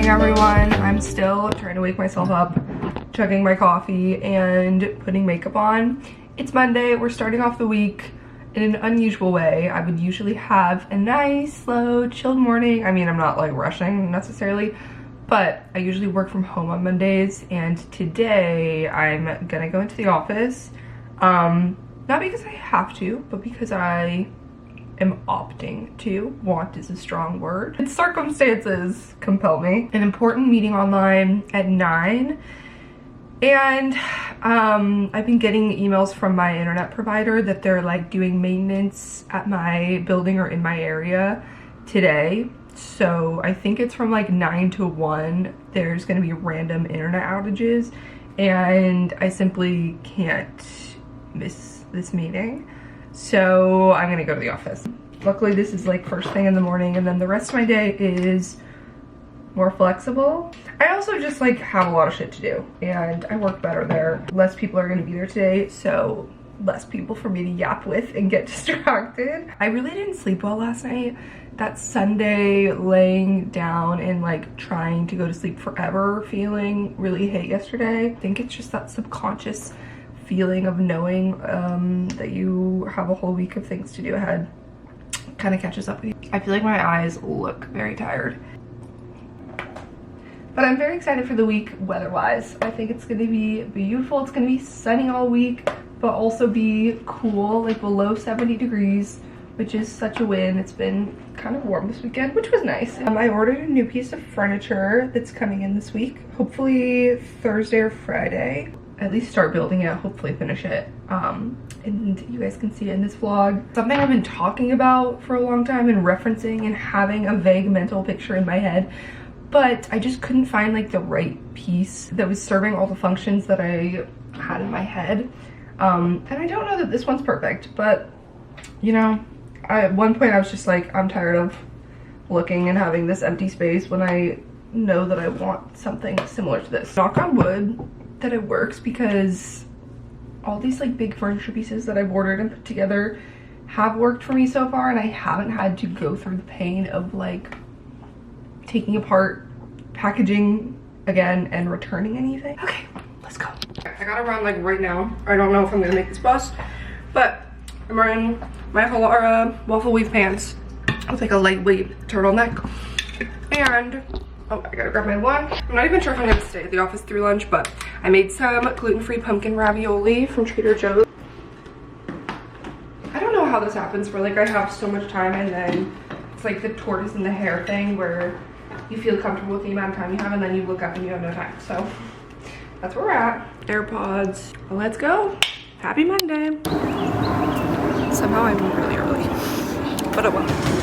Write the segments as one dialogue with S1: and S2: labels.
S1: morning, everyone. I'm still trying to wake myself up, chugging my coffee and putting makeup on. It's Monday. We're starting off the week in an unusual way. I would usually have a nice, slow, chilled morning. I mean, I'm not like rushing necessarily, but I usually work from home on Mondays, and today I'm gonna go into the office. Not because I have to, but because I am opting to. Want is a strong word. And circumstances compel me. An important meeting online at 9. And I've been getting emails from my internet provider that they're like doing maintenance at my building or in my area today. So I think it's from like 9 to 1. There's gonna be random internet outages, and I simply can't miss this meeting. So I'm gonna go to the office. Luckily this is like first thing in the morning, and then the rest of my day is more flexible. I also just like have a lot of shit to do, and I work better there. Less people are gonna be there today, so less people for me to yap with and get distracted. I really didn't sleep well last night. That Sunday laying down and like trying to go to sleep forever feeling really hit yesterday. I think it's just that subconscious feeling of knowing that you have a whole week of things to do ahead kind of catches up with you. I feel like my eyes look very tired, but I'm very excited for the week weather-wise. I think it's gonna be beautiful. It's gonna be sunny all week, but also be cool, like below 70 degrees, which is such a win. It's been kind of warm this weekend, which was nice. I ordered a new piece of furniture that's coming in this week, hopefully Thursday or Friday. At least start building it, hopefully finish it, and you guys can see it in this vlog. Something I've been talking about for a long time and referencing and having a vague mental picture in my head, but I just couldn't find like the right piece that was serving all the functions that I had in my head. And I don't know that this one's perfect, but you know, at one point I was just like, I'm tired of looking and having this empty space when I know that I want something similar to this. Knock on wood that it works, because all these like big furniture pieces that I've ordered and put together have worked for me so far, and I haven't had to go through the pain of like taking apart, packaging again, and returning anything. Okay, let's go. I gotta run like right now. I don't know if I'm gonna make this bus, but I'm wearing my Halara waffle weave pants with like a lightweight turtleneck, and oh, I gotta grab my lunch. I'm not even sure if I'm gonna stay at the office through lunch, but I made some gluten-free pumpkin ravioli from Trader Joe's. I don't know how this happens where like I have so much time, and then it's like the tortoise and the hare thing where you feel comfortable with the amount of time you have, and then you look up and you have no time. So that's where we're at. AirPods, let's go. Happy Monday. Somehow I'm really early, but oh well.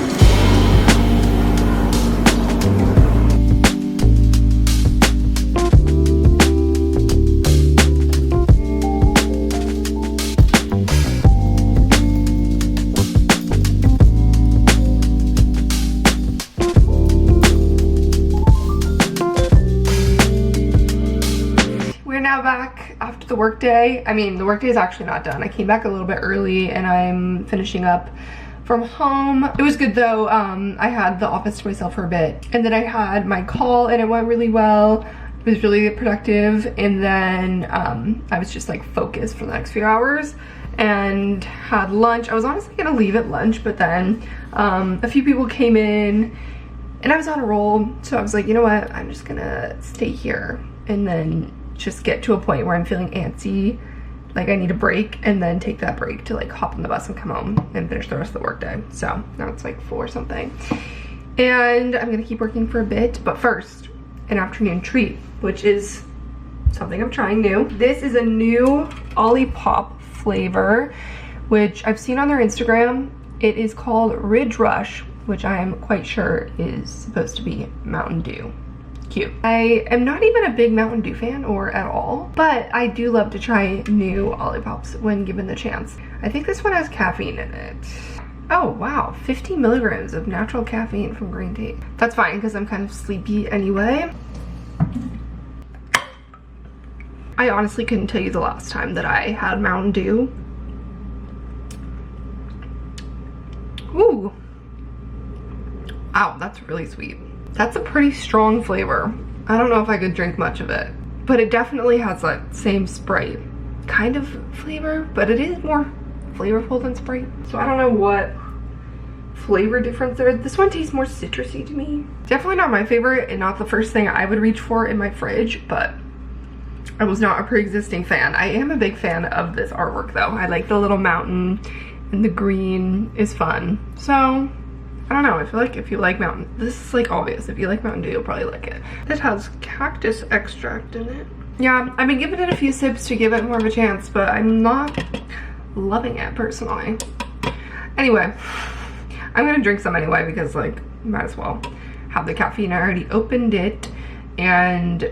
S1: Back after the workday. I mean, the workday is actually not done. I came back a little bit early and I'm finishing up from home. It was good though. I had the office to myself for a bit, and then I had my call and it went really well. It was really productive, and then I was just like focused for the next few hours and had lunch. I was honestly gonna leave at lunch, but then a few people came in and I was on a roll, so I was like, you know what, I'm just gonna stay here and then just get to a point where I'm feeling antsy, like I need a break, and then take that break to like hop on the bus and come home and finish the rest of the workday. So now it's like 4 something, and I'm gonna keep working for a bit, but first, an afternoon treat, which is something I'm trying new. This is a new Olipop flavor, which I've seen on their Instagram. It is called Ridge Rush, which I am quite sure is supposed to be Mountain Dew. Cute. I am not even a big Mountain Dew fan, or at all, but I do love to try new Olipops when given the chance. I think this one has caffeine in it. Oh wow, 50 milligrams of natural caffeine from green tea. That's fine because I'm kind of sleepy anyway. I honestly couldn't tell you the last time that I had Mountain Dew. Ooh. Wow, that's really sweet. That's a pretty strong flavor. I don't know if I could drink much of it, but it definitely has that same Sprite kind of flavor, but it is more flavorful than Sprite. So I don't know what flavor difference there is. This one tastes more citrusy to me. Definitely not my favorite and not the first thing I would reach for in my fridge, but I was not a pre-existing fan. I am a big fan of this artwork though. I like the little mountain and the green is fun. So I don't know, I feel like if you like mountain, this is like obvious. If you like Mountain Dew, you'll probably like it. It has cactus extract in it. Yeah, I've been giving it a few sips to give it more of a chance, but I'm not loving it personally. Anyway, I'm gonna drink some anyway because like, might as well have the caffeine. I already opened it and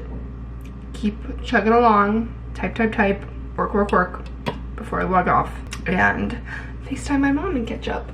S1: keep chugging along, type, work, before I log off and FaceTime my mom and catch up.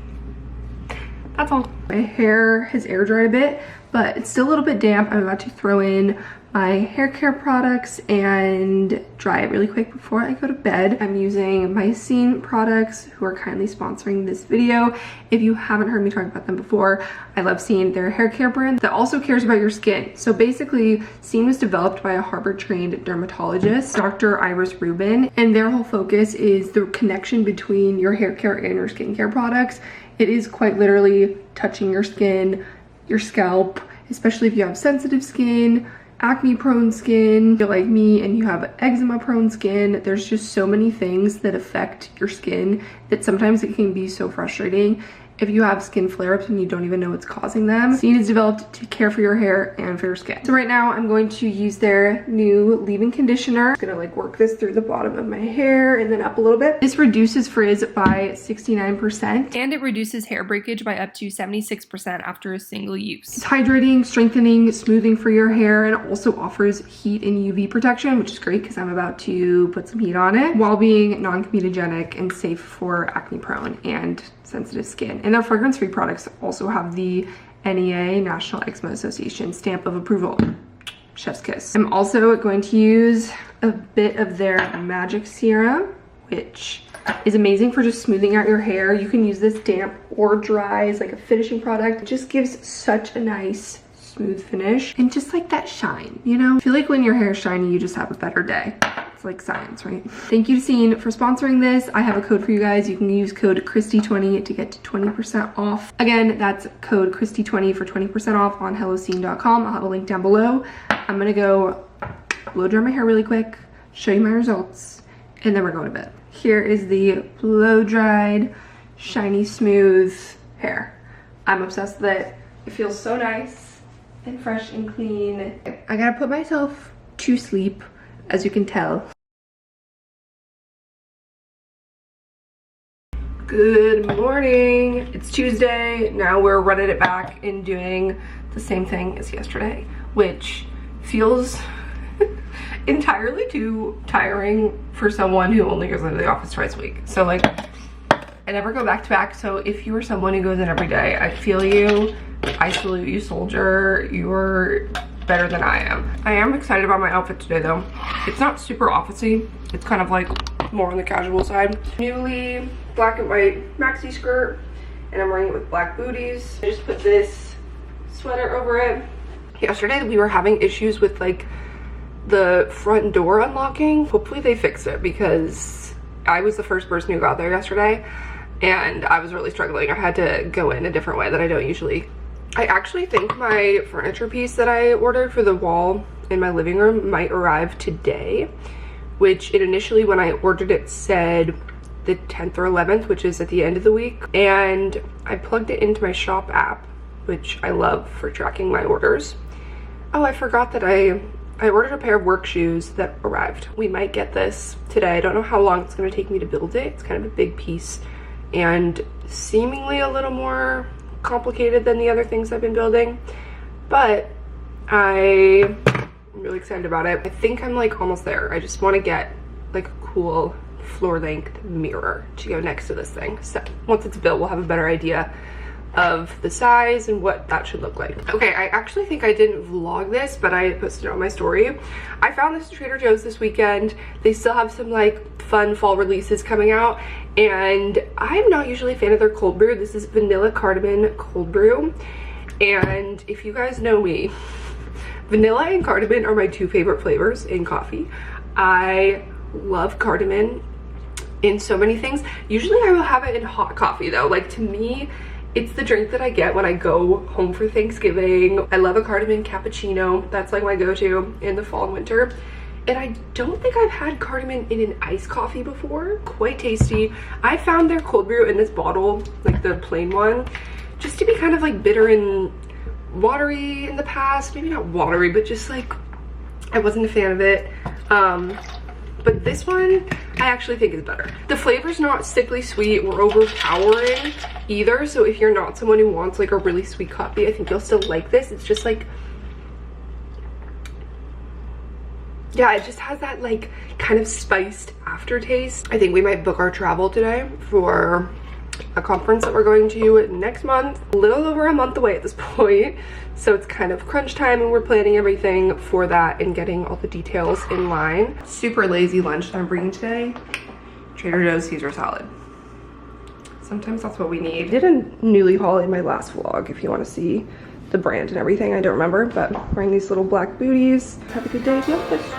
S1: That's all. My hair has air dried a bit, but it's still a little bit damp. I'm about to throw in my hair care products and dry it really quick before I go to bed. I'm using Mycene products, who are kindly sponsoring this video. If you haven't heard me talk about them before, I love Scene. They're a hair care brand that also cares about your skin. So basically, Scene was developed by a Harvard-trained dermatologist, Dr. Iris Rubin, and their whole focus is the connection between your hair care and your skincare products. It is quite literally touching your skin, your scalp, especially if you have sensitive skin, acne prone skin, if you're like me and you have eczema prone skin. There's just so many things that affect your skin that sometimes it can be so frustrating if you have skin flare-ups and you don't even know what's causing them. Scene is developed to care for your hair and for your skin. So right now I'm going to use their new leave-in conditioner. I'm gonna like work this through the bottom of my hair and then up a little bit. This reduces frizz by 69%. And it reduces hair breakage by up to 76% after a single use. It's hydrating, strengthening, smoothing for your hair, and it also offers heat and UV protection, which is great because I'm about to put some heat on it, while being non-comedogenic and safe for acne prone and sensitive skin. And their fragrance-free products also have the NEA, National Eczema Association, stamp of approval. Chef's kiss. I'm also going to use a bit of their magic serum, which is amazing for just smoothing out your hair. You can use this damp or dry as like a finishing product. It just gives such a nice smooth finish and just like that shine, you know? I feel like when your hair is shiny, you just have a better day. It's like science, right? Thank you to Scene for sponsoring this. I have a code for you guys. You can use code Kristee20 to get 20% off. Again, that's code Kristee20 for 20% off on helloscene.com. I'll have a link down below. I'm gonna go blow dry my hair really quick, show you my results, and then we're going to bed. Here is the blow dried, shiny, smooth hair. I'm obsessed with it. It feels so nice and fresh and clean. I gotta put myself to sleep, as you can tell. Good morning. It's Tuesday. Now we're running it back and doing the same thing as yesterday, which feels entirely too tiring for someone who only goes into the office twice a week. So like, I never go back to back. So if you are someone who goes in every day, I feel you. I salute you, soldier. You're better than I am. I am excited about my outfit today though. It's not super officey. It's kind of like more on the casual side. Newly black and white maxi skirt, and I'm wearing it with black booties. I just put this sweater over it. Yesterday we were having issues with like the front door unlocking. Hopefully they fixed it because I was the first person who got there yesterday and I was really struggling. I had to go in a different way that I don't usually. I actually think my furniture piece that I ordered for the wall in my living room might arrive today, which it initially, when I ordered it, said the 10th or 11th, which is at the end of the week. And I plugged it into my shop app, which I love for tracking my orders. Oh, I forgot that I ordered a pair of work shoes that arrived. We might get this today. I don't know how long it's going to take me to build it. It's kind of a big piece and seemingly a little more complicated than the other things I've been building, but I'm really excited about it. I think I'm like almost there. I just want to get like a cool floor length mirror to go next to this thing. So once it's built, we'll have a better idea of the size and what that should look like. Okay, I actually think I didn't vlog this, but I posted it on my story. I found this at Trader Joe's this weekend. They still have some like fun fall releases coming out, and I'm not usually a fan of their cold brew. This is vanilla cardamom cold brew, And if you guys know me, vanilla and cardamom are my two favorite flavors in coffee. I love cardamom in so many things. Usually I will have it in hot coffee though. Like, to me, it's the drink that I get when I go home for Thanksgiving. I love a cardamom cappuccino. That's like my go-to in the fall and winter. And I don't think I've had cardamom in an iced coffee before. Quite tasty. I found their cold brew in this bottle, like the plain one, just to be kind of like bitter and watery in the past. Maybe not watery, but just like, I wasn't a fan of it. But this one I actually think is better. The flavor's not sickly sweet or overpowering either, so if you're not someone who wants like a really sweet coffee, I think you'll still like this. It's just like, yeah, it just has that like kind of spiced aftertaste. I think we might book our travel today for a conference that we're going to next month. A little over a month away at this point, so it's kind of crunch time, and we're planning everything for that and getting all the details in line. Super lazy lunch that I'm bringing today. Trader Joe's Caesar salad. Sometimes that's what we need. I did a newly haul in my last vlog if you want to see the brand and everything. I don't remember, but wearing these little black booties. Have a good day at the office.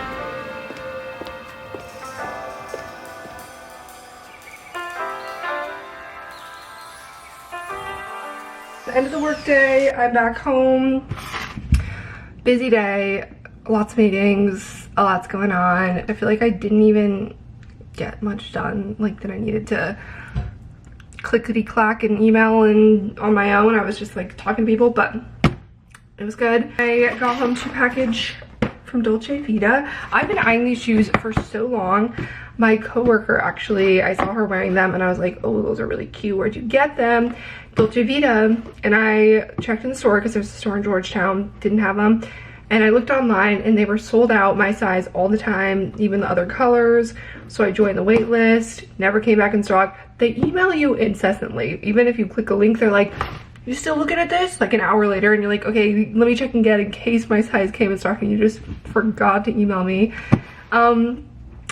S1: The end of the workday, I'm back home. Busy day, lots of meetings, a lot's going on. I feel like I didn't even get much done, like that I needed to clickety clack and email and on my own. I was just like talking to people, but it was good. I got home to package from Dolce Vita. I've been eyeing these shoes for so long. My coworker, actually, I saw her wearing them and I was like, oh, those are really cute. Where'd you get them? Dolce Vita. And I checked in the store because there's a store in Georgetown, didn't have them. And I looked online and they were sold out, my size, all the time, even the other colors. So I joined the wait list, never came back in stock. They email you incessantly. Even if you click a link, they're like, you still looking at this? Like an hour later, and you're like, okay, let me check again in case my size came in stock and you just forgot to email me.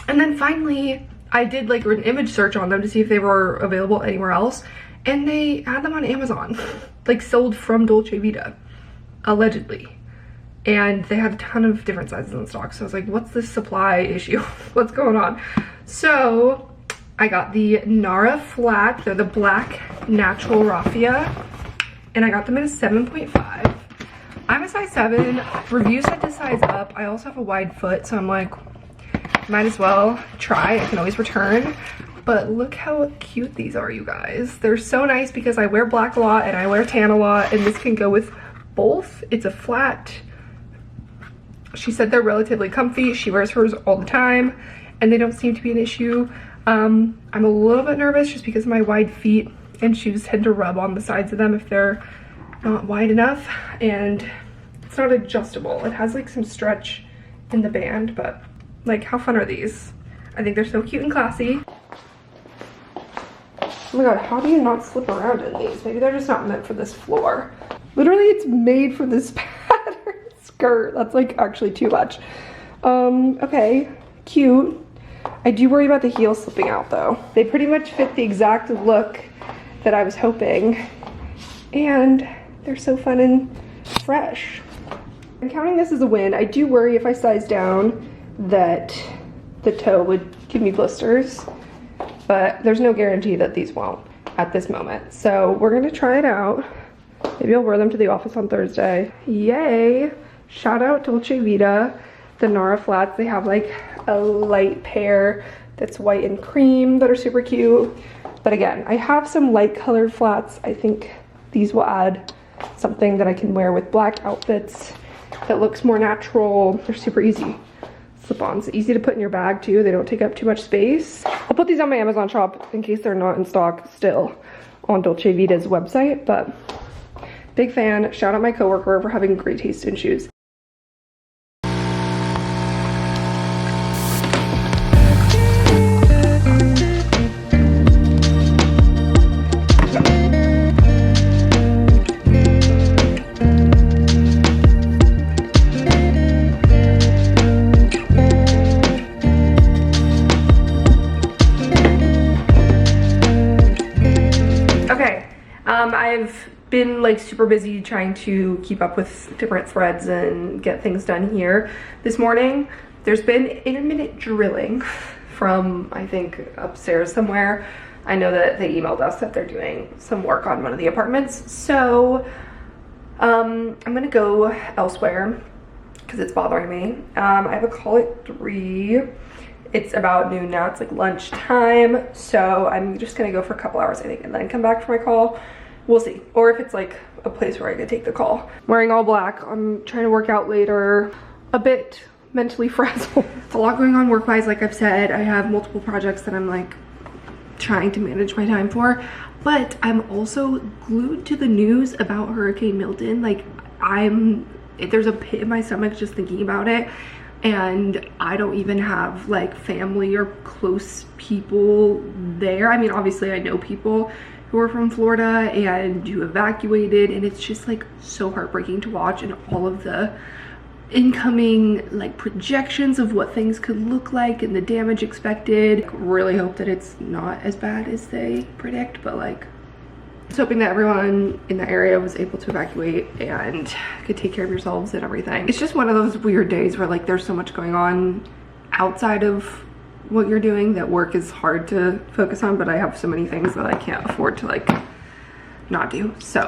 S1: And then finally, I did like an image search on them to see if they were available anywhere else. And they had them on Amazon, like sold from Dolce Vita, allegedly. And they had a ton of different sizes in stock. So I was like, what's this supply issue? What's going on? So I got the Nara Flat. They're the black natural raffia. And I got them in a 7.5. I'm a size 7. Reviews said to size up. I also have a wide foot, so I'm like, might as well try. I can always return. But look how cute these are, you guys. They're so nice because I wear black a lot and I wear tan a lot, and this can go with both. It's a flat. She said they're relatively comfy. She wears hers all the time and they don't seem to be an issue. I'm a little bit nervous just because of my wide feet, and shoes tend to rub on the sides of them if they're not wide enough, and it's not adjustable. It has like some stretch in the band, but like, how fun are these? I think they're so cute and classy. Oh my god, how do you not slip around in these? Maybe they're just not meant for this floor. Literally, it's made for this pattern skirt. That's like actually too much. Okay, cute. I do worry about the heels slipping out though. They pretty much fit the exact look that I was hoping, and they're so fun and fresh. I'm counting this as a win. I do worry if I size down that the toe would give me blisters, but there's no guarantee that these won't at this moment. So we're gonna try it out. Maybe I'll wear them to the office on Thursday. Yay! Shout out Dolce Vita. The Nara flats, they have like a light pair that's white and cream that are super cute. But again, I have some light colored flats. I think these will add something that I can wear with black outfits that looks more natural. They're super easy slip-ons, easy to put in your bag too. They don't take up too much space. I'll put these on my Amazon shop in case they're not in stock still on Dolce Vita's website, but big fan. Shout out my coworker for having great taste in shoes. I've been like super busy trying to keep up with different threads and get things done here. This morning, there's been intermittent drilling from, I think, upstairs somewhere. I know that they emailed us that they're doing some work on one of the apartments. So I'm gonna go elsewhere because it's bothering me. I have a call at 3. It's about noon now, it's like lunchtime. So I'm just gonna go for a couple hours, I think, and then come back for my call. We'll see. Or if it's like a place where I could take the call. Wearing all black, I'm trying to work out later. A bit mentally frazzled. It's a lot going on work-wise, like I've said. I have multiple projects that I'm like trying to manage my time for. But I'm also glued to the news about Hurricane Milton. Like there's a pit in my stomach just thinking about it. And I don't even have like family or close people there. I mean, obviously I know people who are from Florida and who evacuated, and it's just like so heartbreaking to watch, and all of the incoming like projections of what things could look like and the damage expected. Really hope that it's not as bad as they predict, but like just hoping that everyone in the area was able to evacuate and could take care of yourselves and everything. It's just one of those weird days where like there's so much going on outside of what you're doing that work is hard to focus on, but I have so many things that I can't afford to like not do. So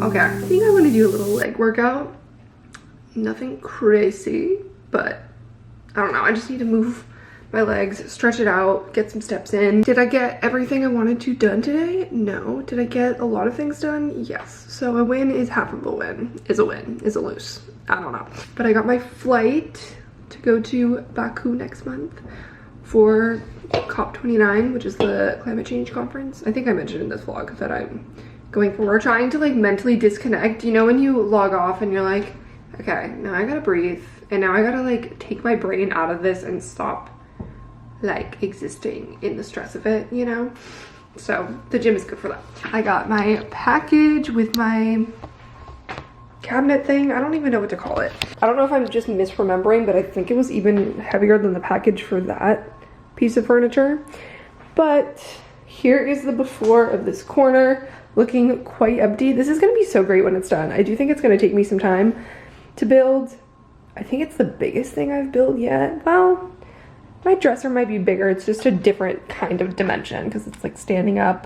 S1: okay, I think I want to do a little leg workout. Nothing crazy, but I don't know. I just need to move my legs, stretch it out, get some steps in. Did I get everything I wanted to done today? No. Did I get a lot of things done? Yes. So a win is half of a win. Is a lose. I don't know. But I got my flight to go to Baku next month for COP29, which is the climate change conference. I think I mentioned in this vlog that I'm going for. We're trying to like mentally disconnect. You know when you log off and you're like, okay, now I gotta breathe, and now I gotta like take my brain out of this and stop like existing in the stress of it, you know? So the gym is good for that. I got my package with my cabinet thing. I don't even know what to call it. I don't know if I'm just misremembering, but I think it was even heavier than the package for that piece of furniture. But here is the before of this corner, looking quite empty. This is gonna be so great when it's done. I do think it's gonna take me some time to build. I think it's the biggest thing I've built yet. Well, my dresser might be bigger. It's just a different kind of dimension because it's like standing up.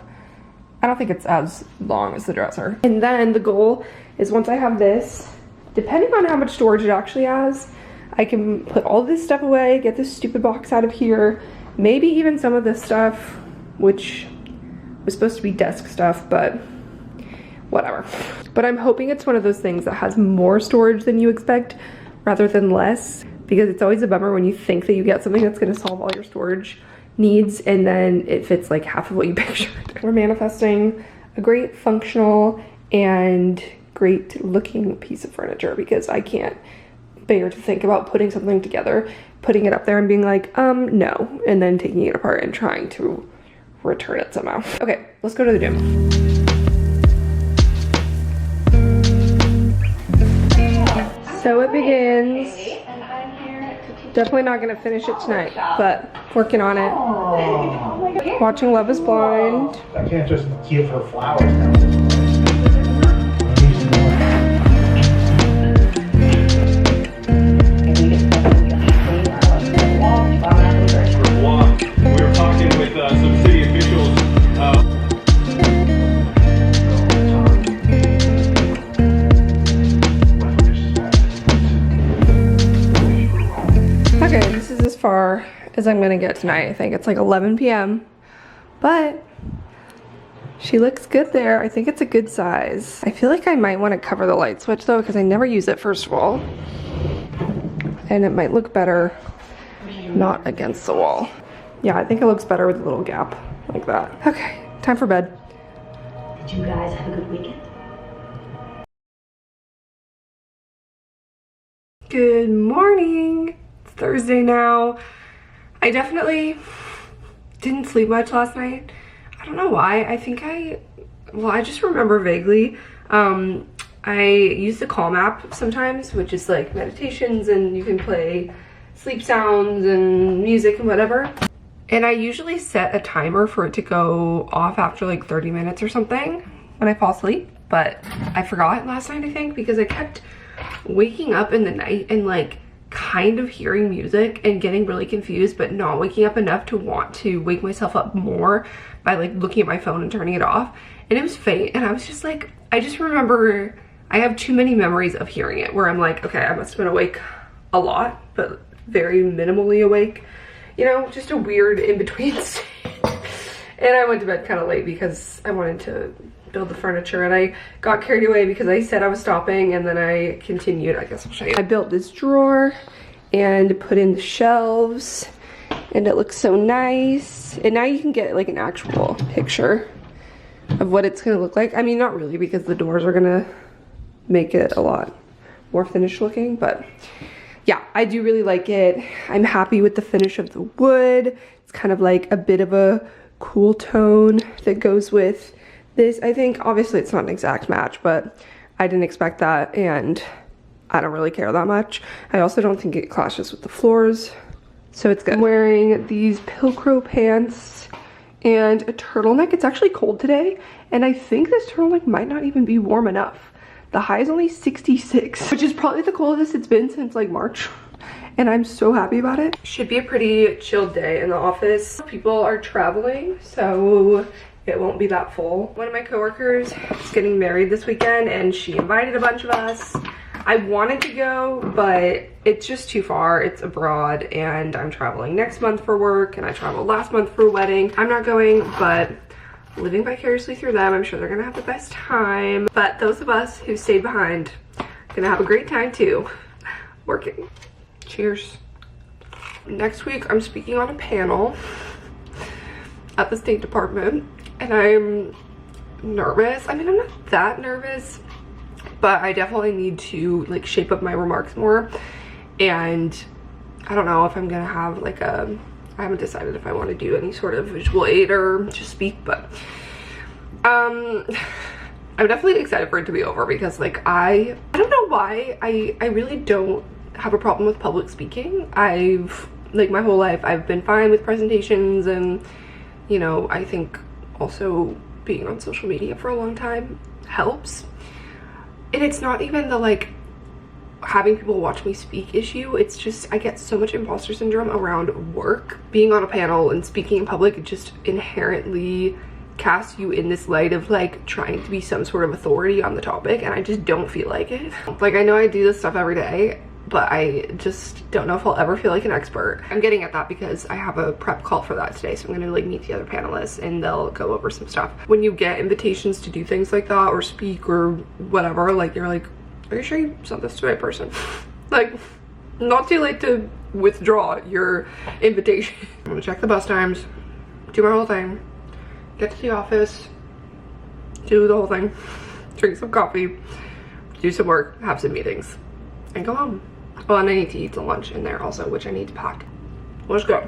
S1: I don't think it's as long as the dresser. And then the goal is once I have this, depending on how much storage it actually has, I can put all this stuff away, get this stupid box out of here, maybe even some of this stuff, which was supposed to be desk stuff, but whatever. But I'm hoping it's one of those things that has more storage than you expect rather than less, because it's always a bummer when you think that you get something that's gonna solve all your storage needs and then it fits like half of what you pictured. We're manifesting a great functional and great looking piece of furniture because I can't bear to think about putting something together, putting it up there and being like, no, and then taking it apart and trying to return it somehow. Okay, let's go to the gym. So it begins. Definitely not gonna finish it tonight, but working on it. Watching Love is Blind.
S2: I can't just give her flowers now.
S3: We were talking with some city officials.
S1: Okay, this is as far as I'm gonna get tonight. I think it's like 11 p.m. But she looks good there. I think it's a good size. I feel like I might want to cover the light switch though, because I never use it, first of all. And it might look better not against the wall. Yeah, I think it looks better with a little gap like that. Okay, time for bed.
S4: Did you guys have a good weekend?
S1: Good morning. It's Thursday now. I definitely didn't sleep much last night. I don't know why. I think I just remember vaguely. I use the Calm app sometimes, which is like meditations, and you can play sleep sounds and music and whatever. And I usually set a timer for it to go off after like 30 minutes or something when I fall asleep, but I forgot last night, I think, because I kept waking up in the night and like kind of hearing music and getting really confused, but not waking up enough to want to wake myself up more by like looking at my phone and turning it off. And it was faint, and I was just like, I just remember I have too many memories of hearing it where I'm like, okay, I must have been awake a lot, but very minimally awake. You know, just a weird in-between state. And I went to bed kind of late because I wanted to build the furniture, and I got carried away because I said I was stopping, and then I continued. I guess I'll show you. I built this drawer and put in the shelves, and it looks so nice. And now you can get like an actual picture of what it's gonna look like. I mean, not really, because the doors are gonna make it a lot more finished looking, but yeah, I do really like it. I'm happy with the finish of the wood. It's kind of like a bit of a cool tone that goes with this. I think obviously it's not an exact match, but I didn't expect that, and I don't really care that much. I also don't think it clashes with the floors, so it's good. I'm wearing these Pilcro pants and a turtleneck. It's actually cold today, and I think this turtleneck might not even be warm enough. The high is only 66, which is probably the coldest it's been since like March, and I'm so happy about it. Should be a pretty chilled day in the office. People are traveling, so it won't be that full. One of my coworkers is getting married this weekend, and she invited a bunch of us. I wanted to go, but it's just too far. It's abroad, and I'm traveling next month for work, and I traveled last month for a wedding. I'm not going, but living vicariously through them, I'm sure they're gonna have the best time. But those of us who stayed behind are gonna have a great time too, working. Cheers. Next week, I'm speaking on a panel at the State Department, and I'm nervous. I mean, I'm not that nervous, but I definitely need to like shape up my remarks more. And I don't know if I'm gonna have like a, I haven't decided if I want to do any sort of visual aid or just speak, but I'm definitely excited for it to be over, because like I don't know why I really don't have a problem with public speaking. I've like my whole life I've been fine with presentations, and you know, I think also being on social media for a long time helps. And it's not even the like having people watch me speak issue, it's just I get so much imposter syndrome around work. Being on a panel and speaking in public, it just inherently casts you in this light of like trying to be some sort of authority on the topic, and I just don't feel like it. Like, I know I do this stuff every day, but I just don't know if I'll ever feel like an expert. I'm getting at that because I have a prep call for that today, so I'm gonna like meet the other panelists and they'll go over some stuff. When you get invitations to do things like that or speak or whatever, like you're like, are you sure you sent this to the right person? Like, not too late to withdraw your invitation. I'm gonna check the bus times, do my whole thing, get to the office, do the whole thing, drink some coffee, do some work, have some meetings, and go home. Well, and I need to eat the lunch in there also, which I need to pack. Let's go.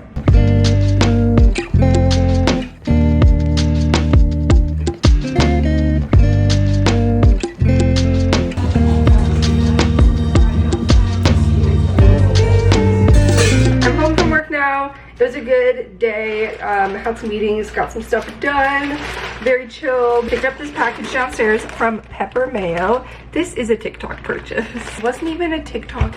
S1: It was a good day. Had some meetings, got some stuff done, very chill. Picked up this package downstairs from Pepper Mayo. This is a TikTok purchase. It wasn't even a TikTok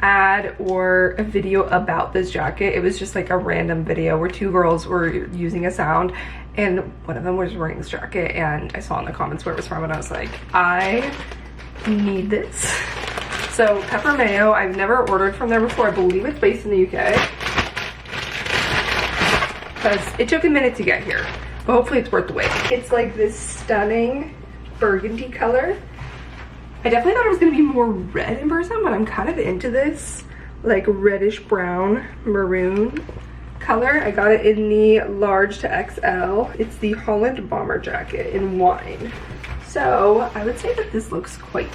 S1: ad or a video about this jacket. It was just like a random video where two girls were using a sound, and one of them was wearing this jacket, and I saw in the comments where it was from, and I was like, I need this. So Pepper Mayo, I've never ordered from there before. I believe it's based in the UK. Because it took a minute to get here, but hopefully it's worth the wait. It's like this stunning burgundy color. I definitely thought it was gonna be more red in person, but I'm kind of into this like reddish brown maroon color. I got it in the large to XL. It's the Holland bomber jacket in wine. So I would say that this looks quite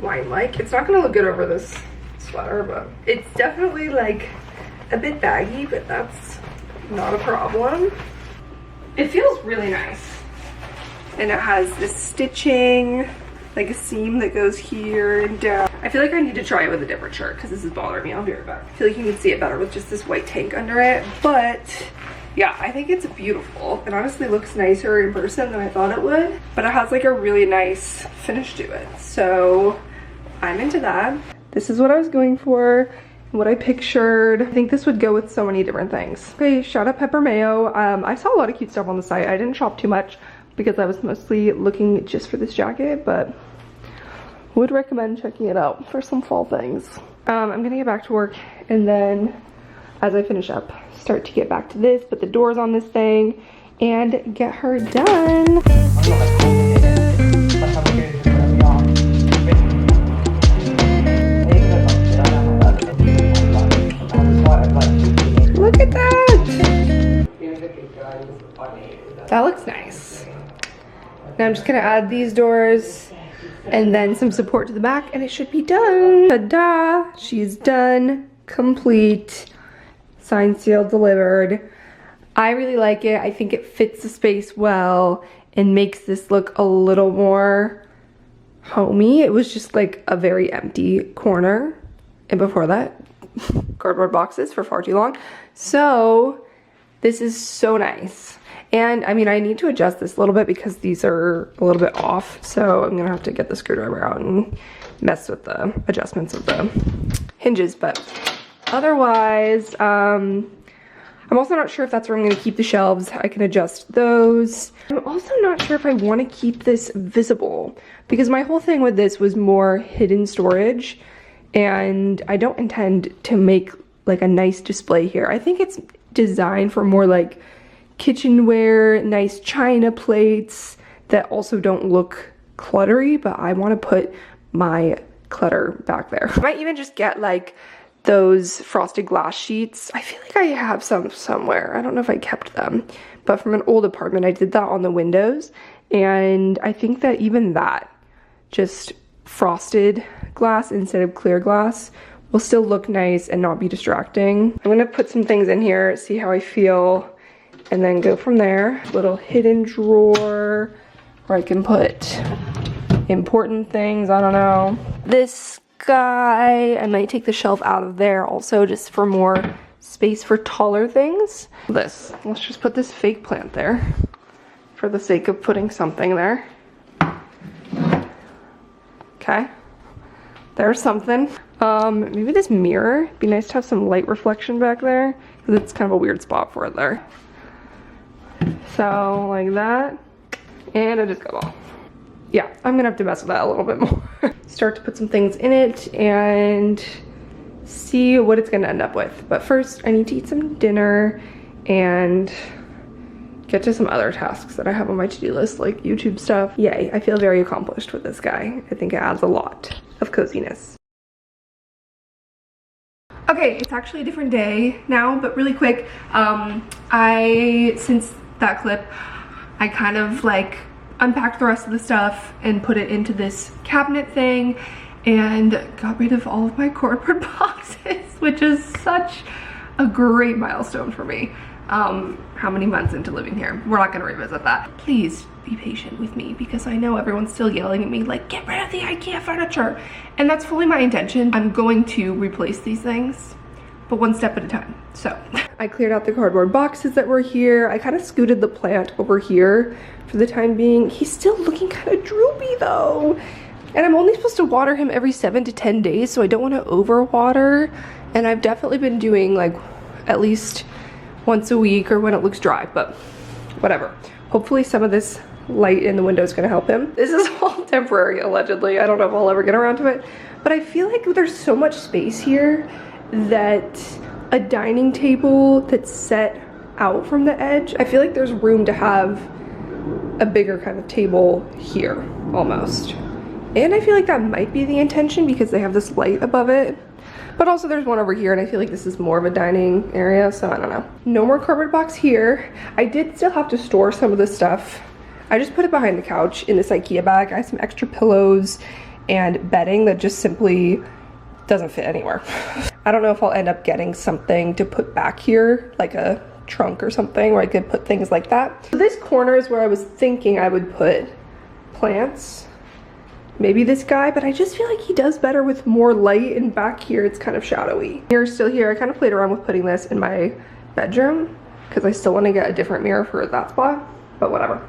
S1: wine-like. It's not gonna look good over this sweater, but it's definitely like a bit baggy, but that's not a problem. It feels really nice, and it has this stitching like a seam that goes here and down. I feel like I need to try it with a different shirt because this is bothering me. I'll be right back. I feel like you can see it better with just this white tank under it. But yeah, I think it's beautiful. It honestly looks nicer in person than I thought it would. But it has like a really nice finish to it. So I'm into that. This is what I was going for. What I pictured. I think this would go with so many different things. Okay, shout out pepper mayo. I saw a lot of cute stuff on the site. I didn't shop too much because I was mostly looking just for this jacket, but would recommend checking it out for some fall things. I'm gonna get back to work, and then as I finish up, start to get back to this, put the doors on this thing, and get her done. Look at that! That looks nice. Now I'm just gonna add these doors and then some support to the back, and it should be done. Ta-da! She's done, complete, signed, sealed, delivered. I really like it. I think it fits the space well and makes this look a little more homey. It was just like a very empty corner, and before that, cardboard boxes for far too long. So this is so nice. And I mean, I need to adjust this a little bit because these are a little bit off. So I'm gonna have to get the screwdriver out and mess with the adjustments of the hinges. But otherwise, I'm also not sure if that's where I'm gonna keep the shelves. I can adjust those. I'm also not sure if I wanna keep this visible because my whole thing with this was more hidden storage, and I don't intend to make like a nice display here. I think it's designed for more like kitchenware, nice china plates that also don't look cluttery, but I want to put my clutter back there. I might even just get like those frosted glass sheets. I feel like I have some somewhere. I don't know if I kept them, but from an old apartment, I did that on the windows, and I think that even that, just frosted glass instead of clear glass, will still look nice and not be distracting. I'm gonna put some things in here, see how I feel, and then go from there. Little hidden drawer where I can put important things, I don't know. This guy, I might take the shelf out of there also just for more space for taller things. Let's just put this fake plant there for the sake of putting something there. Okay, there's something. Maybe this mirror, it'd be nice to have some light reflection back there because it's kind of a weird spot for it there. So like that, and a disco ball. Yeah, I'm gonna have to mess with that a little bit more. Start to put some things in it and see what it's gonna end up with. But first, I need to eat some dinner and get to some other tasks that I have on my to-do list, like YouTube stuff. Yay, I feel very accomplished with this guy. I think it adds a lot of coziness. Okay, it's actually a different day now, but really quick, since that clip, I kind of like unpacked the rest of the stuff and put it into this cabinet thing and got rid of all of my cardboard boxes, which is such a great milestone for me. How many months into living here? We're not gonna revisit that. Please be patient with me because I know everyone's still yelling at me like, get rid of the IKEA furniture. And that's fully my intention. I'm going to replace these things, but one step at a time. So I cleared out the cardboard boxes that were here. I kind of scooted the plant over here for the time being. He's still looking kind of droopy though. And I'm only supposed to water him every 7 to 10 days, so I don't want to overwater. And I've definitely been doing like at least once a week or when it looks dry, but whatever. Hopefully some of this light in the window is gonna help him. This is all temporary, allegedly. I don't know if I'll ever get around to it, but I feel like there's so much space here that a dining table that's set out from the edge, I feel like there's room to have a bigger kind of table here, almost. And I feel like that might be the intention because they have this light above it. But also there's one over here, and I feel like this is more of a dining area, so I don't know. No more cardboard box here. I did still have to store some of this stuff. I just put it behind the couch in this IKEA bag. I have some extra pillows and bedding that just simply doesn't fit anywhere. I don't know if I'll end up getting something to put back here, like a trunk or something where I could put things like that. So this corner is where I was thinking I would put plants. maybe this guy, but I just feel like he does better with more light, and back here it's kind of shadowy. Mirror's still here. I kind of played around with putting this in my bedroom because I still want to get a different mirror for that spot, but whatever.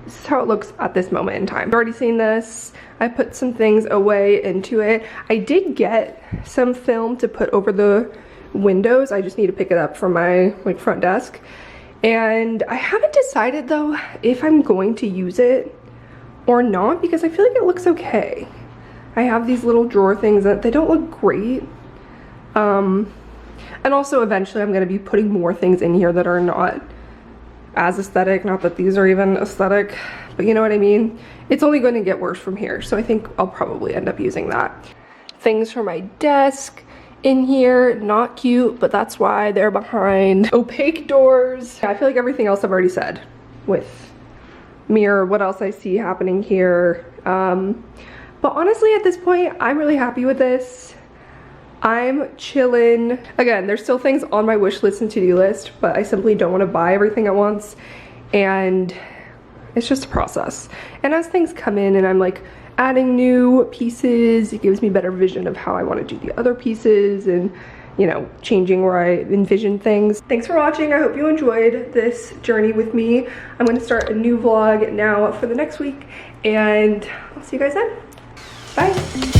S1: This is how it looks at this moment in time. I've already seen this. I put some things away into it. I did get some film to put over the windows. I just need to pick it up from my like front desk. And I haven't decided though if I'm going to use it or not, because I feel like it looks okay. I have these little drawer things that they don't look great. And also eventually I'm gonna be putting more things in here that are not as aesthetic. Not that these are even aesthetic, but you know what I mean? It's only going to get worse from here. So I think I'll probably end up using that. Things for my desk in here, not cute, but that's why they're behind opaque doors. I feel like everything else I've already said with mirror, what else I see happening here. But honestly, at this point, I'm really happy with this. I'm chilling. Again, there's still things on my wish list and to-do list, but I simply don't want to buy everything at once. And it's just a process. And as things come in and I'm like adding new pieces, it gives me better vision of how I want to do the other pieces and, you know, changing where I envision things. Thanks for watching. I hope you enjoyed this journey with me. I'm going to start a new vlog now for the next week, and I'll see you guys then. Bye.